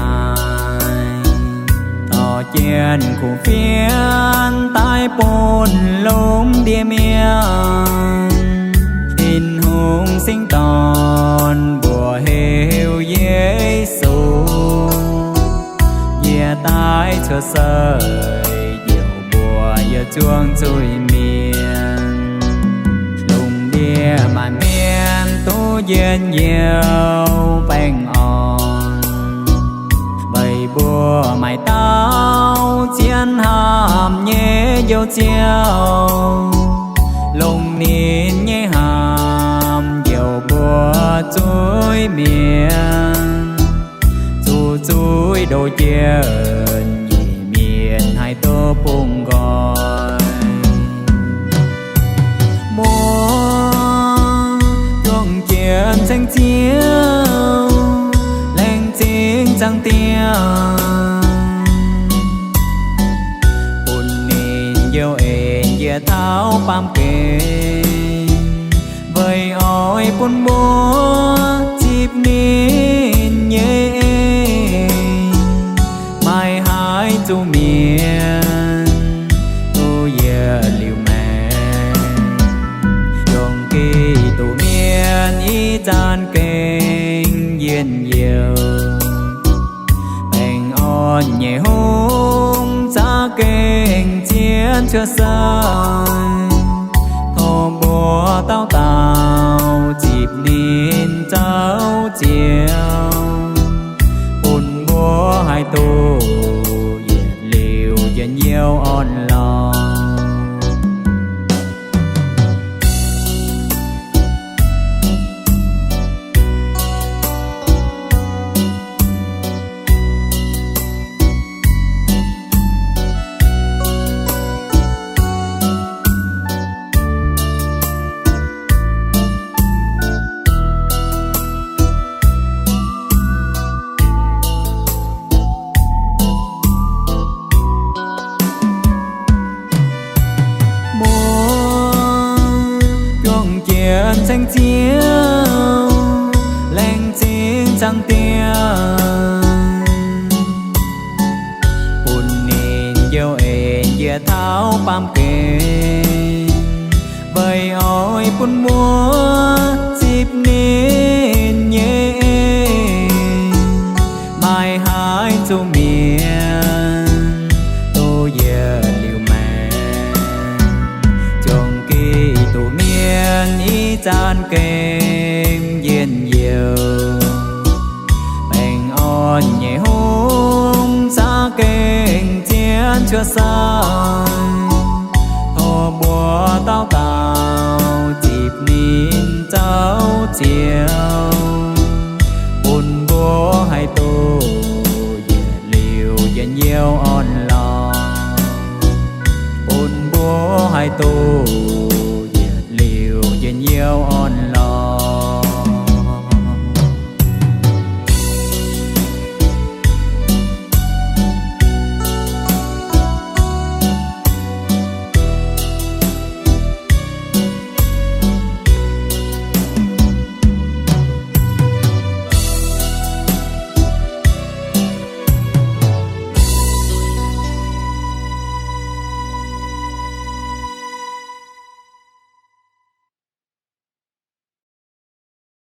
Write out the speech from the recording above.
hài tỏ chiến khu phiên tai bồn lốm đĩa miệng tin hùng sinh tòn bùa heo Giêsu ye tai cho sợi diệu bùa ye chuông chui miền lùng đĩa mà miền tu yên nhiều bánh on bầy bùa mày tao chiến hàm nhé dấu chiều lùng nín nhé hàm dầu bùa chui miền chui đồ chiến nhị miền hai tô bùng gọi mua chuông chiến tranh chiếu lên tiếng trăng tiếng bùn nín dâu ên dìa tháo bám kê với ôi bùn búa chịp nín nhé mai hai tu miền tu giờ liều mẹ dòng kỳ tu miền ý tan kênh yên nhiều bèn on nhẹ hung xa kênh chiến chưa sân thô bùa tao tao chịp nín cháu chiều bùn búa hai tu diệt liều dần nhiều on lòng tranh chiếu lên tiếng trăng tiếng bùn nín dâu ên dìa tháo bám kê với ôi bùn múa dịp nín nhé mai hai tu miền tu giờ liều mẹ chồng kỳ tu miền ý tan kênh yên nhiều bèn on nhẹ hung xa kênh chiến chưa sang thô bùa tao tao chịp nín cháu chiều bùn búa hai tu về liều dần nhiều on lòng bùn búa hai tu